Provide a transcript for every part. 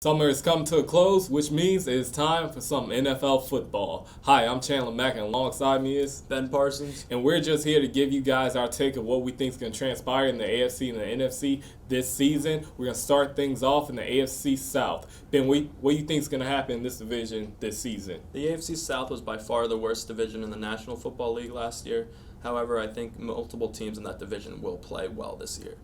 Summer has come to a close, which means it is time for some NFL football. Hi, I'm Chandler Mack, and alongside me is Ben Parsons. and we're just here to give you guys our take of what we think is going to transpire in the AFC and the NFC this season. We're going to start things off in the AFC South. Ben, what do you think is going to happen in this division this season? The AFC South was by far the worst division in the National Football League last year. However, I think multiple teams in that division will play well this year.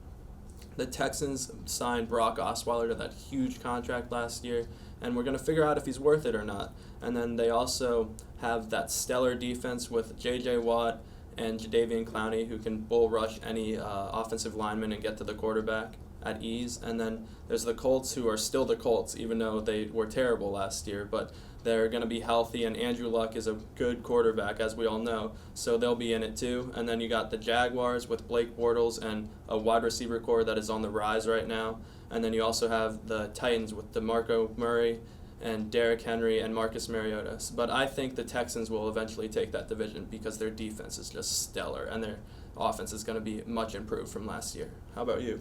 The Texans signed Brock Osweiler to that huge contract last year, and we're going to figure out if he's worth it or not. And then they also have that stellar defense with J.J. Watt and Jadeveon Clowney, who can bull rush any offensive lineman and get to the quarterback at ease. And then there's the Colts, who are still the Colts, even though they were terrible last year. But they're going to be healthy, and Andrew Luck is a good quarterback, as we all know, so they'll be in it too. And then you got the Jaguars with Blake Bortles and a wide receiver core that is on the rise right now. And then you also have the Titans with DeMarco Murray and Derrick Henry and Marcus Mariota. But I think the Texans will eventually take that division because their defense is just stellar, and their offense is going to be much improved from last year. How about you?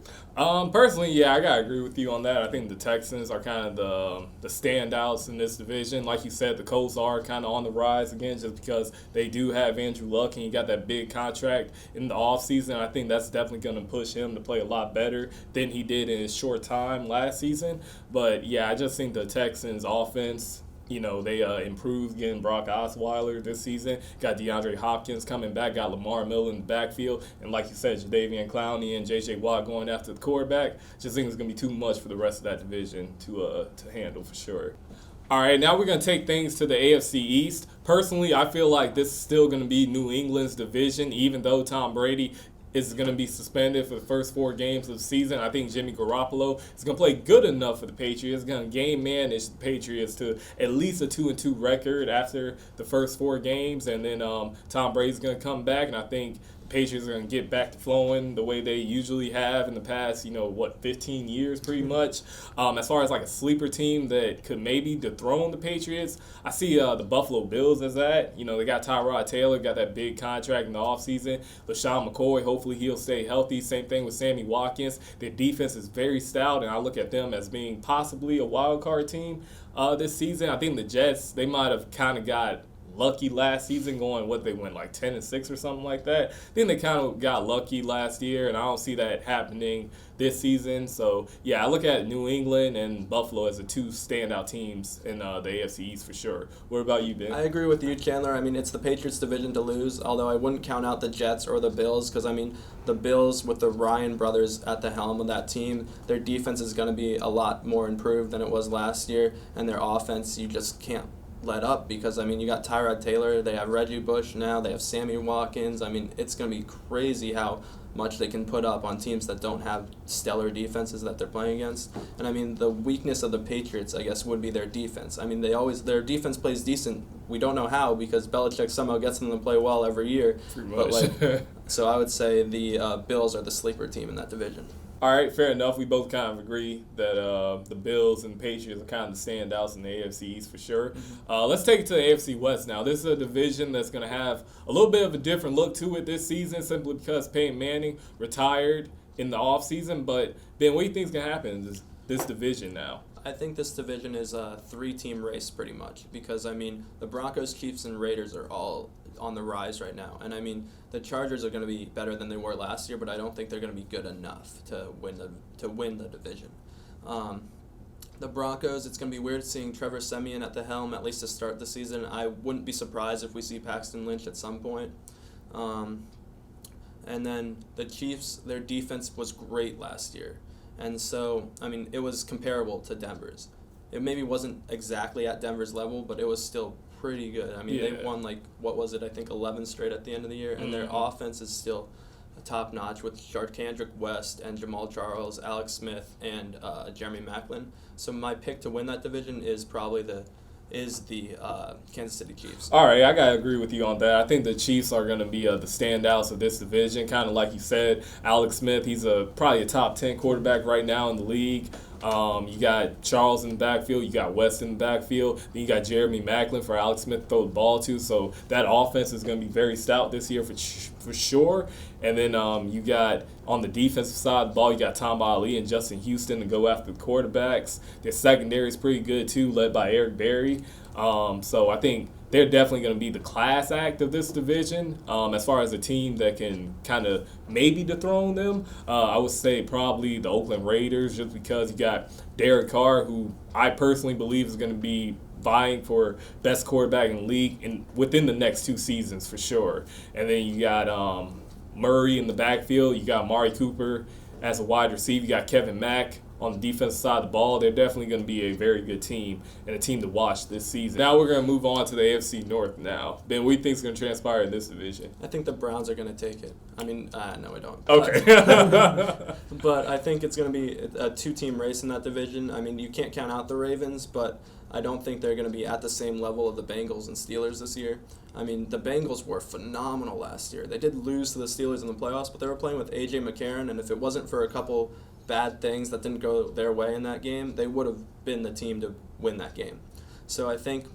Personally, yeah, I gotta agree with you on that. I think the Texans are kind of the standouts in this division. Like you said, the Colts are kind of on the rise again just because they do have Andrew Luck and he got that big contract in the offseason. I think that's definitely going to push him to play a lot better than he did in his short time last season. But yeah, I just think the Texans offense, they improved getting Brock Osweiler this season. Got DeAndre Hopkins coming back. Got Lamar Miller in the backfield. And like you said, Jadeveon Clowney and J.J. Watt going after the quarterback. Just think it's going to be too much for the rest of that division to handle for sure. All right, now we're going to take things to the AFC East. Personally, I feel like this is still going to be New England's division, even though Tom Brady is going to be suspended for the first 4 games of the season. I think Jimmy Garoppolo is going to play good enough for the Patriots. Going to game manage the Patriots to at least a 2-2 record after the first 4 games. And then Tom Brady's going to come back, and I think Patriots are going to get back to flowing the way they usually have in the past, 15 years pretty much. As far as like a sleeper team that could maybe dethrone the Patriots, I see the Buffalo Bills as that. They got Tyrod Taylor, got that big contract in the offseason. LaShawn McCoy, hopefully he'll stay healthy. Same thing with Sammy Watkins. Their defense is very stout, and I look at them as being possibly a wild card team this season. I think the Jets, they might have kind of got lucky last season going, they went like 10-6 or something like that. Then they kind of got lucky last year, and I don't see that happening this season. So, yeah, I look at New England and Buffalo as the 2 standout teams in the AFC East for sure. What about you, Ben? I agree with you, Chandler. I mean, it's the Patriots' division to lose, although I wouldn't count out the Jets or the Bills because, the Bills with the Ryan brothers at the helm of that team, their defense is going to be a lot more improved than it was last year, and their offense, you just can't let up because, you got Tyrod Taylor, they have Reggie Bush now, they have Sammy Watkins. It's going to be crazy how much they can put up on teams that don't have stellar defenses that they're playing against. And, the weakness of the Patriots, I guess, would be their defense. Their defense plays decent. We don't know how because Belichick somehow gets them to play well every year. Pretty much. So I would say the Bills are the sleeper team in that division. All right, fair enough. We both kind of agree that the Bills and the Patriots are kind of the standouts in the AFC East for sure. Let's take it to the AFC West now. This is a division that's going to have a little bit of a different look to it this season simply because Peyton Manning retired in the offseason. But, Ben, what do you think is going to happen in this division now? I think this division is a 3-team race pretty much because, the Broncos, Chiefs, and Raiders are all on the rise right now. And, the Chargers are going to be better than they were last year, but I don't think they're going to be good enough to win the division. The Broncos, it's going to be weird seeing Trevor Siemian at the helm, at least to start the season. I wouldn't be surprised if we see Paxton Lynch at some point. And then the Chiefs, their defense was great last year. And so, it was comparable to Denver's. It maybe wasn't exactly at Denver's level, but it was still pretty good. They won 11 straight at the end of the year, and their offense is still top-notch with Kendrick West and Jamal Charles, Alex Smith, and Jeremy Maclin. So my pick to win that division is probably the Kansas City Chiefs. All right, I got to agree with you on that. I think the Chiefs are going to be the standouts of this division. Kind of like you said, Alex Smith, he's probably a top 10 quarterback right now in the league. You got Charles in the backfield. You got West in the backfield. Then you got Jeremy Macklin for Alex Smith to throw the ball to. So that offense is going to be very stout this year for sure. And then you got on the defensive side of the ball, you got Tom Ali and Justin Houston to go after the quarterbacks. Their secondary is pretty good too, led by Eric Berry. So I think they're definitely going to be the class act of this division. As far as a team that can kind of maybe dethrone them, I would say probably the Oakland Raiders, just because you got Derek Carr, who I personally believe is going to be vying for best quarterback in the league within the next 2 seasons for sure. And then you got Murray in the backfield. You got Amari Cooper as a wide receiver. You got Kevin Mack on the defensive side of the ball. They're definitely going to be a very good team and a team to watch this season. Now we're going to move on to the AFC North now. Ben, what do you think is going to transpire in this division? I think the Browns are going to take it. I mean, no, I don't. Okay. But I think it's going to be a 2-team race in that division. I mean, you can't count out the Ravens, but I don't think they're going to be at the same level of the Bengals and Steelers this year. I mean, the Bengals were phenomenal last year. They did lose to the Steelers in the playoffs, but they were playing with A.J. McCarron, and if it wasn't for a couple bad things that didn't go their way in that game, they would have been the team to win that game. So I think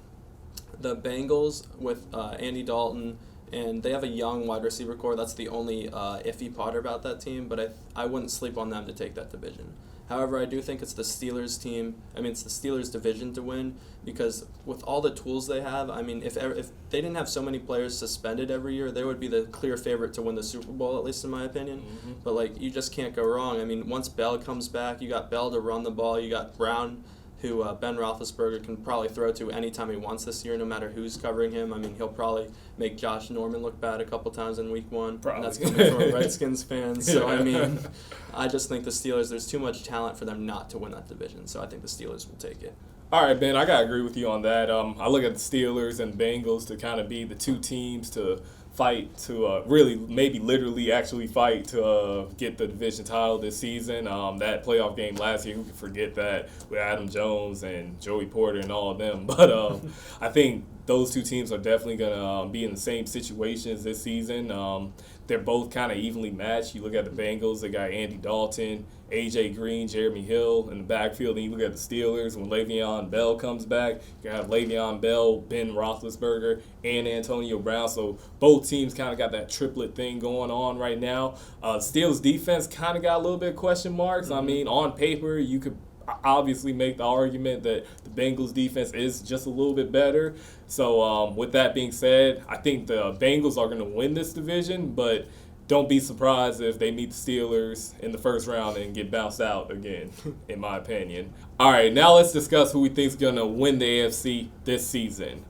the Bengals with Andy Dalton, and they have a young wide receiver core. That's the only iffy part about that team, but I wouldn't sleep on them to take that division. However, I do think it's the Steelers team. I mean, it's the Steelers division to win because with all the tools they have, I mean, if they didn't have so many players suspended every year, they would be the clear favorite to win the Super Bowl, at least in my opinion. Mm-hmm. But, like, you just can't go wrong. I mean, once Bell comes back, you got Bell to run the ball. You got Brown, who Ben Roethlisberger can probably throw to anytime he wants this year, no matter who's covering him. I mean, he'll probably make Josh Norman look bad a couple times in week 1. Probably. And that's coming from a Redskins fan. So, I mean, I just think the Steelers, there's too much talent for them not to win that division. So I think the Steelers will take it. All right, Ben, I got to agree with you on that. I look at the Steelers and Bengals to kind of be the 2 teams to fight to really maybe literally actually fight to get the division title this season. That playoff game last year, who could forget that with Adam Jones and Joey Porter and all of them. But I think those 2 teams are definitely going to be in the same situations this season. They're both kind of evenly matched. You look at the Bengals, they got Andy Dalton, A.J. Green, Jeremy Hill in the backfield. And you look at the Steelers, when Le'Veon Bell comes back, you have Le'Veon Bell, Ben Roethlisberger, and Antonio Brown. So both teams kind of got that triplet thing going on right now. Steelers defense kind of got a little bit of question marks. Mm-hmm. I mean, on paper, you could obviously make the argument that the Bengals defense is just a little bit better. So with that being said, I think the Bengals are going to win this division, but don't be surprised if they meet the Steelers in the first round and get bounced out again, in my opinion. All right, now let's discuss who we think is going to win the AFC this season.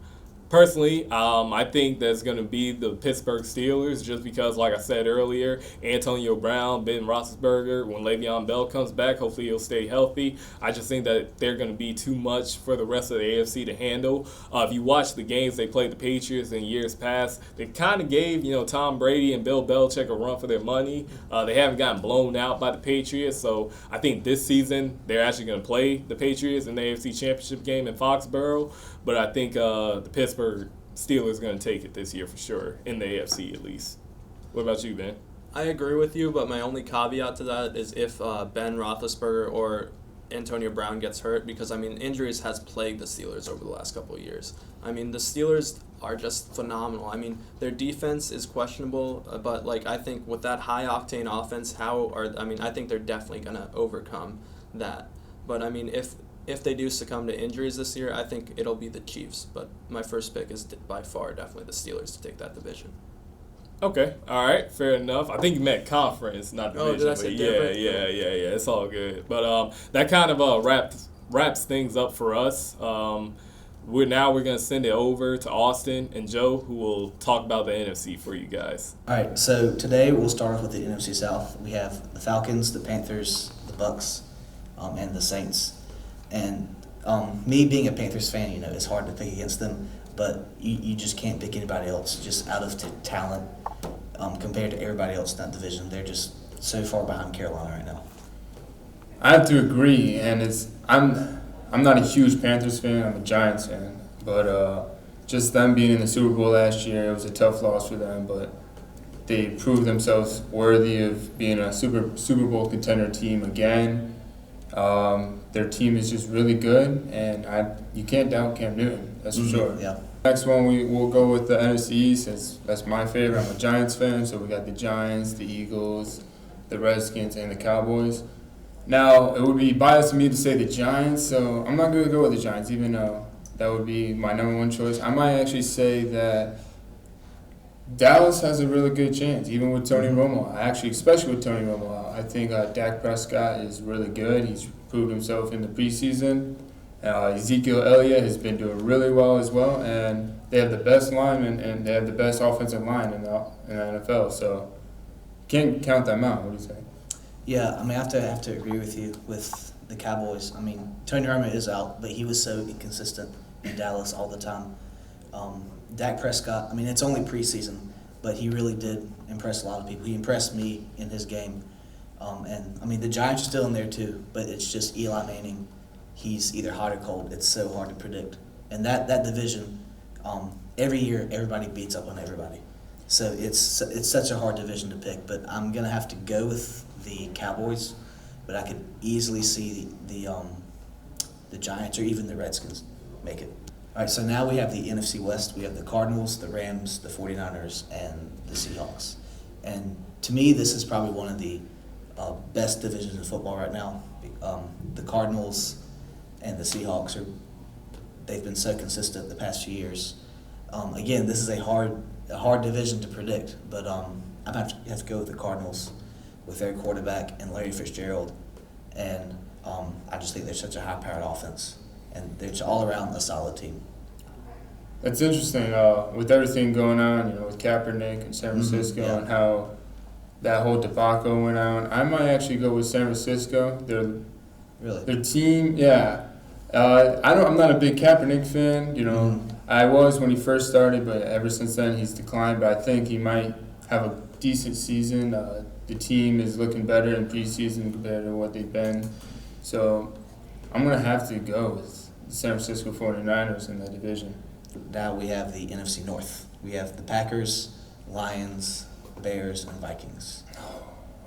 Personally, I think that's going to be the Pittsburgh Steelers just because, like I said earlier, Antonio Brown, Ben Roethlisberger, when Le'Veon Bell comes back, hopefully he'll stay healthy. I just think that they're going to be too much for the rest of the AFC to handle. If you watch the games they played the Patriots in years past, they kind of gave Tom Brady and Bill Belichick a run for their money. They haven't gotten blown out by the Patriots, so I think this season they're actually going to play the Patriots in the AFC Championship game in Foxborough. But I think the Pittsburgh Steelers are going to take it this year for sure, in the AFC at least. What about you, Ben? I agree with you, but my only caveat to that is if Ben Roethlisberger or Antonio Brown gets hurt, because, I mean, injuries has plagued the Steelers over the last couple of years. I mean, the Steelers are just phenomenal. I mean, their defense is questionable, but, like, I think with that high-octane offense, I think they're definitely going to overcome that. But, I mean, if they do succumb to injuries this year, I think it'll be the Chiefs. But my first pick is by far definitely the Steelers to take that division. Okay, all right, fair enough. I think you meant conference, not division. Oh, did I say different? Yeah. It's all good. But that kind of wraps things up for us. We're going to send it over to Austin and Joe, who will talk about the NFC for you guys. All right, so today we'll start off with the NFC South. We have the Falcons, the Panthers, the Bucks, and the Saints. And me being a Panthers fan, it's hard to pick against them, but you just can't pick anybody else just out of talent compared to everybody else in that division. They're just so far behind Carolina right now. I have to agree, and I'm not a huge Panthers fan. I'm a Giants fan, but just them being in the Super Bowl last year, it was a tough loss for them, but they proved themselves worthy of being a Super Bowl contender team again. Their team is just really good, and you can't doubt Cam Newton. That's for sure. Yeah. Next one, we'll go with the NFC East, since that's my favorite. I'm a Giants fan, so we got the Giants, the Eagles, the Redskins, and the Cowboys. Now, it would be biased of me to say the Giants, so I'm not going to go with the Giants, even though that would be my number one choice. I might actually say that Dallas has a really good chance, even with Tony Romo. Actually, especially with Tony Romo. I think Dak Prescott is really good. He's proved himself in the preseason. Ezekiel Elliott has been doing really well as well, and they have the best lineman and they have the best offensive line in the NFL. So can't count them out. What do you say? Yeah, I mean, I have to agree with you with the Cowboys. I mean, Tony Romo is out, but he was so inconsistent in Dallas all the time. Dak Prescott, I mean, it's only preseason, but he really did impress a lot of people. He impressed me in his game. And, I mean, the Giants are still in there too, but it's just Eli Manning. He's either hot or cold. It's so hard to predict. And that division, every year, everybody beats up on everybody. So it's such a hard division to pick, but I'm going to have to go with the Cowboys, but I could easily see the Giants or even the Redskins make it. All right, so now we have the NFC West. We have the Cardinals, the Rams, the 49ers, and the Seahawks. And to me, this is probably one of the best divisions in football right now. The Cardinals and the Seahawks they've been so consistent the past few years. Again, this is a hard division to predict, but I have to go with the Cardinals with their quarterback and Larry Fitzgerald. And I just think they're such a high-powered offense. And they're all around a solid team. That's interesting. With everything going on, with Kaepernick and San Francisco and how that whole debacle went on, I might actually go with San Francisco. Their team, yeah. I'm not a big Kaepernick fan. I was when he first started, but ever since then he's declined. But I think he might have a decent season. The team is looking better in preseason compared to what they've been. So I'm going to have to go with the San Francisco 49ers in that division. Now we have the NFC North. We have the Packers, Lions, Bears, and Vikings.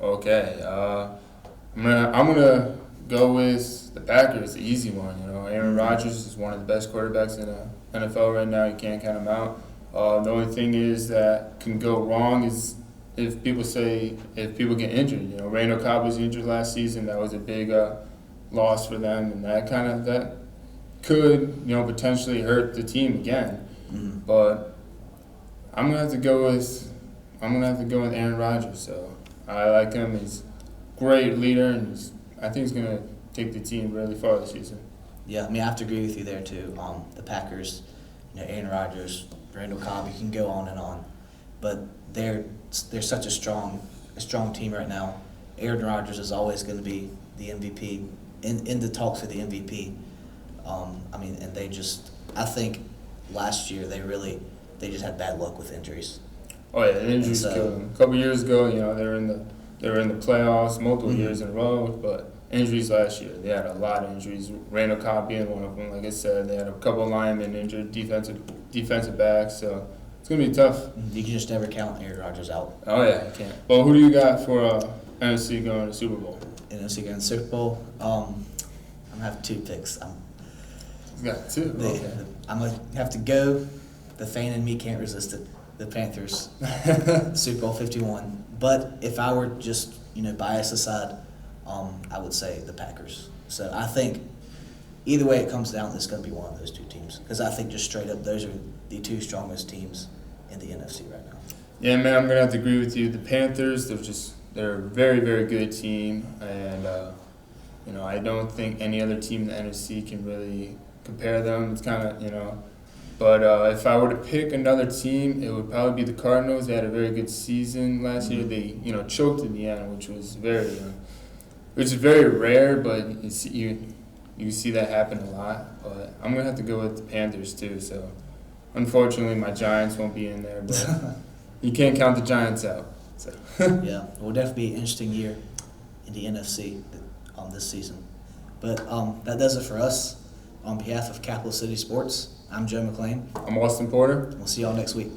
Okay. I'm gonna go with the Packers, the easy one. Aaron Rodgers is one of the best quarterbacks in the NFL right now. You can't count him out. The only thing is that can go wrong is if people get injured. Randall Cobb was injured last season. That was a big loss for them, and that could potentially hurt the team again. But I'm gonna have to go with Aaron Rodgers. So I like him. He's a great leader, and I think he's gonna take the team really far this season. Yeah, I mean, I have to agree with you there too. The Packers, Aaron Rodgers, Randall Cobb, you can go on and on, but they're such a strong team right now. Aaron Rodgers is always going to be the MVP in the talks for the MVP. And I think last year they just had bad luck with injuries. Oh yeah, the injuries killed them. A couple years ago, they were in the playoffs multiple years in a row, but injuries last year, they had a lot of injuries. Randall Cobb being one of them. Like I said, they had a couple of linemen injured, defensive backs. So it's gonna be tough. You can just never count Aaron Rodgers out. Oh yeah, you can't. Well, who do you got for NFC going to the Super Bowl? NFC going to the Super Bowl. I'm gonna have two picks. You got two. Okay. I'm gonna have to go. The fan in me can't resist it. The Panthers, Super Bowl 51. But if I were just bias aside, I would say the Packers. So I think either way it comes down, it's going to be one of those two teams. Because I think just straight up, those are the two strongest teams in the NFC right now. Yeah, man, I'm going to have to agree with you. The Panthers, they're a very, very good team. And, I don't think any other team in the NFC can really compare them. It's kind of, But if I were to pick another team, it would probably be the Cardinals. They had a very good season last year. They, choked in the end, which is very rare, but you see that happen a lot. But I'm gonna have to go with the Panthers too. So, unfortunately, my Giants won't be in there, but you can't count the Giants out. So. Yeah, it will definitely be an interesting year in the NFC this season. But that does it for us. On behalf of Capital City Sports, I'm Joe McLean. I'm Austin Porter. We'll see y'all next week.